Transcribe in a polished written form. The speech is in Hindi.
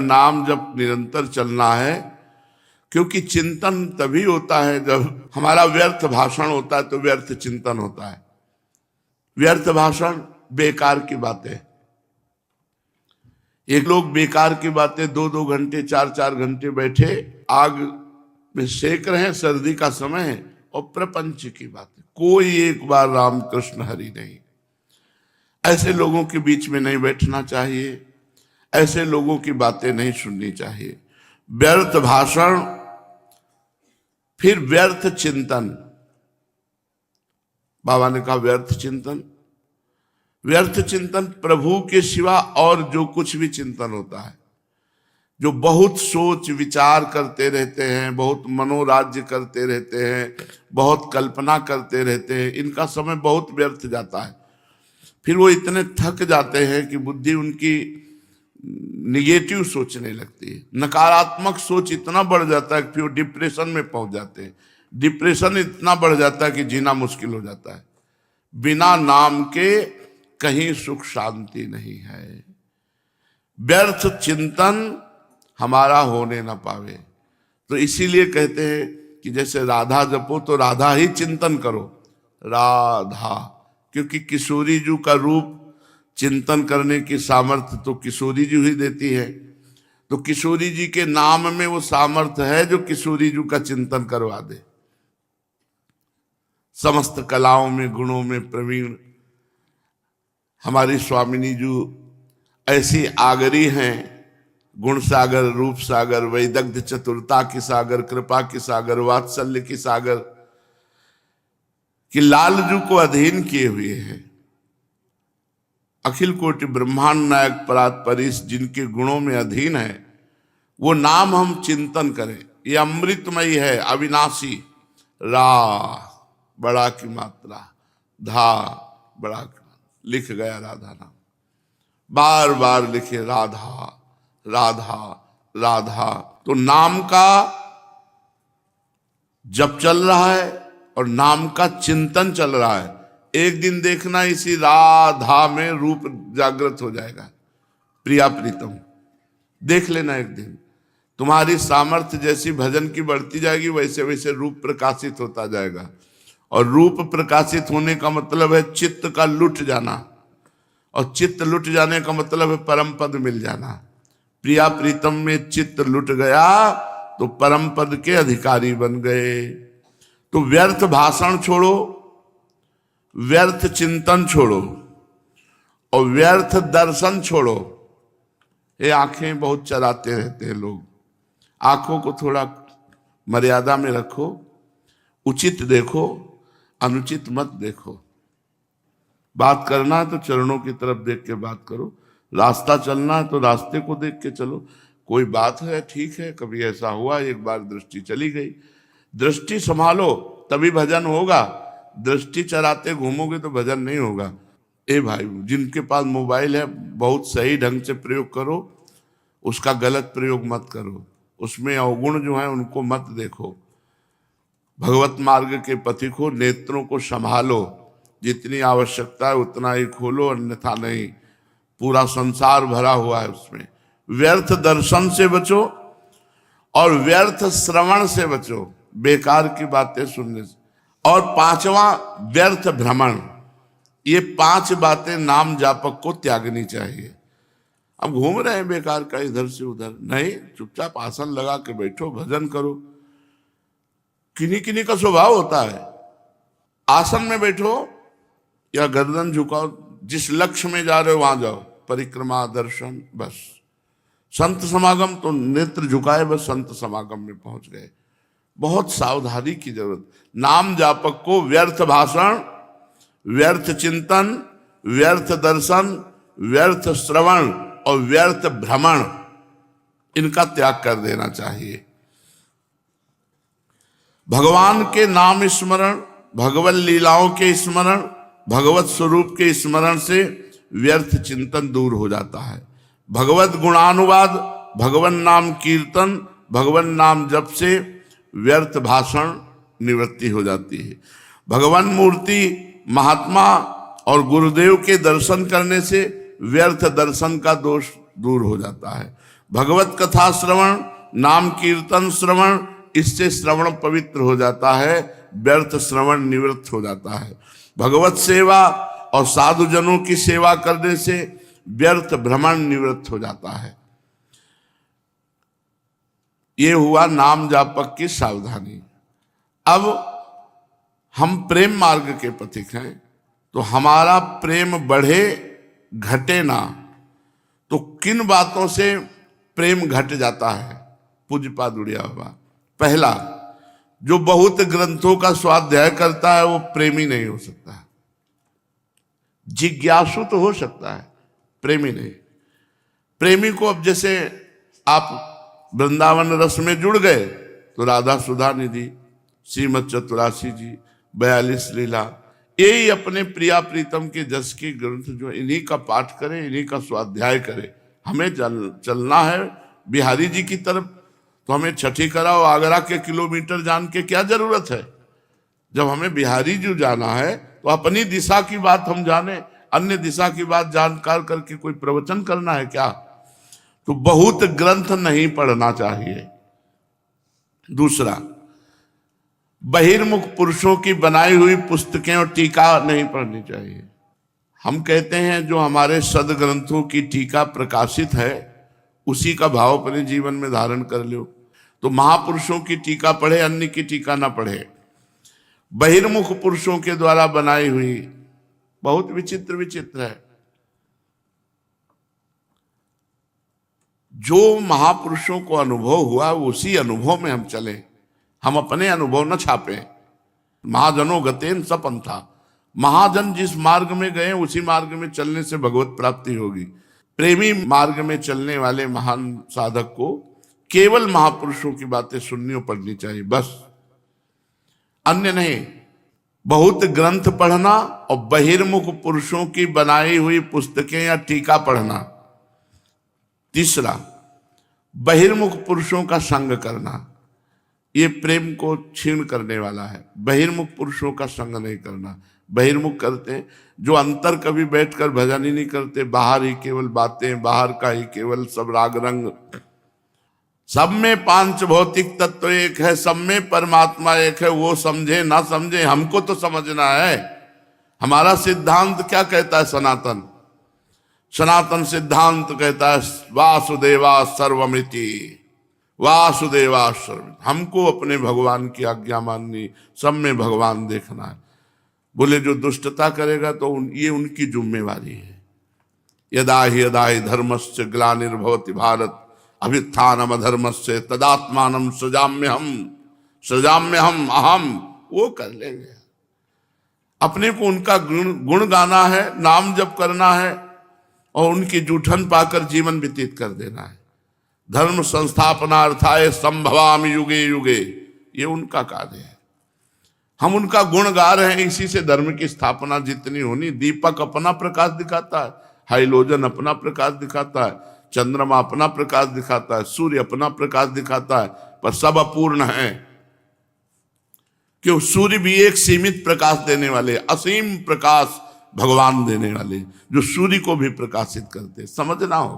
नाम जब निरंतर चलना है, क्योंकि चिंतन तभी होता है जब हमारा व्यर्थ भाषण होता है तो व्यर्थ चिंतन होता है। व्यर्थ भाषण बेकार की बातें, एक लोग बेकार की बातें 2-2 घंटे 4-4 घंटे बैठे आग में सेक रहे हैं, सर्दी का समय है, और प्रपंच की बातें, कोई एक बार राम कृष्ण हरि नहीं। ऐसे लोगों के बीच में नहीं बैठना चाहिए, ऐसे लोगों की बातें नहीं सुननी चाहिए। व्यर्थ भाषण, फिर व्यर्थ चिंतन। बाबा ने कहा व्यर्थ चिंतन, व्यर्थ चिंतन प्रभु के सिवा और जो कुछ भी चिंतन होता है, जो बहुत सोच विचार करते रहते हैं, बहुत मनोराज्य करते रहते हैं, बहुत कल्पना करते रहते हैं, इनका समय बहुत व्यर्थ जाता है। फिर वो इतने थक जाते हैं कि बुद्धि उनकी निगेटिव सोचने लगती है, नकारात्मक सोच इतना बढ़ जाता है कि फिर वो डिप्रेशन में पहुंच जाते हैं। डिप्रेशन इतना बढ़ जाता है कि जीना मुश्किल हो जाता है। बिना नाम के कहीं सुख शांति नहीं है। व्यर्थ चिंतन हमारा होने ना पावे, तो इसीलिए कहते हैं कि जैसे राधा जपो तो राधा ही चिंतन करो, राधा, क्योंकि किशोरी जी का रूप चिंतन करने की सामर्थ्य तो किशोरी जी ही देती है। तो किशोरी जी के नाम में वो सामर्थ्य है जो किशोरी जी का चिंतन करवा दे। समस्त कलाओं में गुणों में प्रवीण हमारी स्वामिनी जी ऐसी आगरी हैं, गुण सागर, रूप सागर, वैदग्ध चतुरता की सागर, कृपा की सागर, वात्सल्य की सागर, कि लालजू को अधीन किए हुए हैं। अखिल कोटि ब्रह्मांड नायक परात परीश जिनके गुणों में अधीन है, वो नाम हम चिंतन करें। ये अमृतमयी है, अविनाशी। रा बड़ा की मात्रा, धा बड़ा की मात्रा, लिख गया राधा नाम, बार बार लिखे राधा राधा राधा। तो नाम का जप चल रहा है और नाम का चिंतन चल रहा है। एक दिन देखना इसी राधा में रूप जागृत हो जाएगा। प्रिया प्रीतम देख लेना, एक दिन तुम्हारी सामर्थ्य जैसी भजन की बढ़ती जाएगी वैसे वैसे रूप प्रकाशित होता जाएगा। और रूप प्रकाशित होने का मतलब है चित्त का लुट जाना, और चित्त लुट जाने का मतलब है परम पद मिल जाना। प्रिया प्रीतम में चित्त लुट गया तो परम पद के अधिकारी बन गए। तो व्यर्थ भाषण छोड़ो, व्यर्थ चिंतन छोड़ो, और व्यर्थ दर्शन छोड़ो। ये आंखें बहुत चलाते रहते हैं लोग, आंखों को थोड़ा मर्यादा में रखो, उचित देखो, अनुचित मत देखो। बात करना है तो चरणों की तरफ देख के बात करो, रास्ता चलना है तो रास्ते को देख के चलो। कोई बात है, ठीक है, कभी ऐसा हुआ, एक बार दृष्टि चली गई, दृष्टि संभालो तभी भजन होगा। दृष्टि चराते घूमोगे तो भजन नहीं होगा। ए भाई, जिनके पास मोबाइल है बहुत सही ढंग से प्रयोग करो, उसका गलत प्रयोग मत करो। उसमें अवगुण जो है उनको मत देखो। भगवत मार्ग के पथिक हो, नेत्रों को संभालो, जितनी आवश्यकता है उतना ही खोलो, अन्यथा नहीं। पूरा संसार भरा हुआ है उसमें। व्यर्थ दर्शन से बचो और व्यर्थ श्रवण से बचो, बेकार की बातें सुनने से। और 5वां व्यर्थ भ्रमण। ये 5 बातें नाम जापक को त्यागनी चाहिए। अब घूम रहे हैं बेकार का इधर से उधर, नहीं, चुपचाप आसन लगा के बैठो, भजन करो। किन्हीं किन्हीं का स्वभाव होता है, आसन में बैठो या गर्दन झुकाओ, जिस लक्ष्य में जा रहे हो वहां जाओ, परिक्रमा, दर्शन, बस। संत समागम तो नेत्र झुकाए बस संत समागम में पहुंच गए। बहुत सावधानी की जरूरत। नाम जापक को व्यर्थ भाषण, व्यर्थ चिंतन, व्यर्थ दर्शन, व्यर्थ श्रवण और व्यर्थ भ्रमण, इनका त्याग कर देना चाहिए। भगवान के नाम स्मरण, भगवत लीलाओं के स्मरण, भगवत स्वरूप के स्मरण से व्यर्थ चिंतन दूर हो जाता है। भगवत गुणानुवाद, भगवान नाम कीर्तन, भगवान नाम जप से व्यर्थ भाषण निवृत्ति हो जाती है। भगवान मूर्ति, महात्मा और गुरुदेव के दर्शन करने से व्यर्थ दर्शन का दोष दूर हो जाता है। भगवत कथा श्रवण, नाम कीर्तन श्रवण, इससे श्रवण पवित्र हो जाता है, व्यर्थ श्रवण निवृत्त हो जाता है। भगवत सेवा और साधुजनों की सेवा करने से व्यर्थ भ्रमण निवृत्त हो जाता है। ये हुआ नाम जापक की सावधानी। अब हम प्रेम मार्ग के पथिक हैं, तो हमारा प्रेम बढ़े घटे ना, तो किन बातों से प्रेम घट जाता है? पूज्यपाद उड़िया बाबा, पहला, जो बहुत ग्रंथों का स्वाध्याय करता है वो प्रेमी नहीं हो सकता। जिज्ञासु तो हो सकता है, प्रेमी नहीं। प्रेमी को अब जैसे आप वृंदावन रस में जुड़ गए तो राधा सुधा निधि, श्रीमद चतुरासी जी, 42 लीला, यही अपने प्रिया प्रीतम के जस की ग्रंथ जो इन्हीं का पाठ करें, इन्हीं का स्वाध्याय करें। हमें चलना है बिहारी जी की तरफ, तो हमें छठी कराओ आगरा के किलोमीटर जान के क्या जरूरत है? जब हमें बिहारी जी जाना है तो अपनी दिशा की बात हम जाने, अन्य दिशा की बात जानकार करके कोई प्रवचन करना है क्या? तो बहुत ग्रंथ नहीं पढ़ना चाहिए। दूसरा, बहिर्मुख पुरुषों की बनाई हुई पुस्तकें और टीका नहीं पढ़नी चाहिए। हम कहते हैं जो हमारे सदग्रंथों की टीका प्रकाशित है उसी का भाव अपने जीवन में धारण कर लो। तो महापुरुषों की टीका पढ़े, अन्य की टीका ना पढ़े। बहिर्मुख पुरुषों के द्वारा बनाई हुई बहुत विचित्र विचित्र है। जो महापुरुषों को अनुभव हुआ उसी अनुभव में हम चलें, हम अपने अनुभव न छापें। महाजनों गतेन सपंथा, महाजन जिस मार्ग में गए उसी मार्ग में चलने से भगवत प्राप्ति होगी। प्रेमी मार्ग में चलने वाले महान साधक को केवल महापुरुषों की बातें सुननी और पढ़नी चाहिए, बस, अन्य नहीं। बहुत ग्रंथ पढ़ना और बहिर्मुख पुरुषों की बनाई हुई पुस्तकें या टीका पढ़ना। तीसरा, बहिर्मुख पुरुषों का संग करना, ये प्रेम को क्षीण करने वाला है। बहिर्मुख पुरुषों का संग नहीं करना। बहिर्मुख करते हैं जो अंतर कभी बैठकर भजन ही नहीं करते, बाहर ही केवल बातें, बाहर का ही केवल सब राग रंग। सब में पांच भौतिक तत्व एक है, सब में परमात्मा एक है। वो समझे ना समझे, हमको तो समझना है। हमारा सिद्धांत क्या कहता है? सनातन सनातन सिद्धांत कहता है वासुदेवा सर्वमिति, वासुदेवा सर्व। हमको अपने भगवान की आज्ञा माननी, सब में भगवान देखना है। बोले जो दुष्टता करेगा तो ये उनकी जिम्मेवारी है। यदा ही धर्मस्य ग्लानिर्भवति भारत अभ्युत्थानम अधर्मस्य तदात्मानं सृजाम्यहम अहम, वो कर लेंगे। अपने को उनका गुण गाना है, नाम जप करना है और उनकी जूठन पाकर जीवन व्यतीत कर देना है। धर्म संस्थापनार्थाय संभवामि युगे युगे, ये उनका कार्य है। हम उनका गुण गा रहे हैं, इसी से धर्म की स्थापना जितनी होनी। दीपक अपना प्रकाश दिखाता है, हाइलोजन अपना प्रकाश दिखाता है, चंद्रमा अपना प्रकाश दिखाता है, सूर्य अपना प्रकाश दिखाता है, पर सब अपूर्ण है। क्यों? सूर्य भी एक सीमित प्रकाश देने वाले, असीम प्रकाश भगवान देने वाले, जो सूर्य को भी प्रकाशित करते। समझना होगा।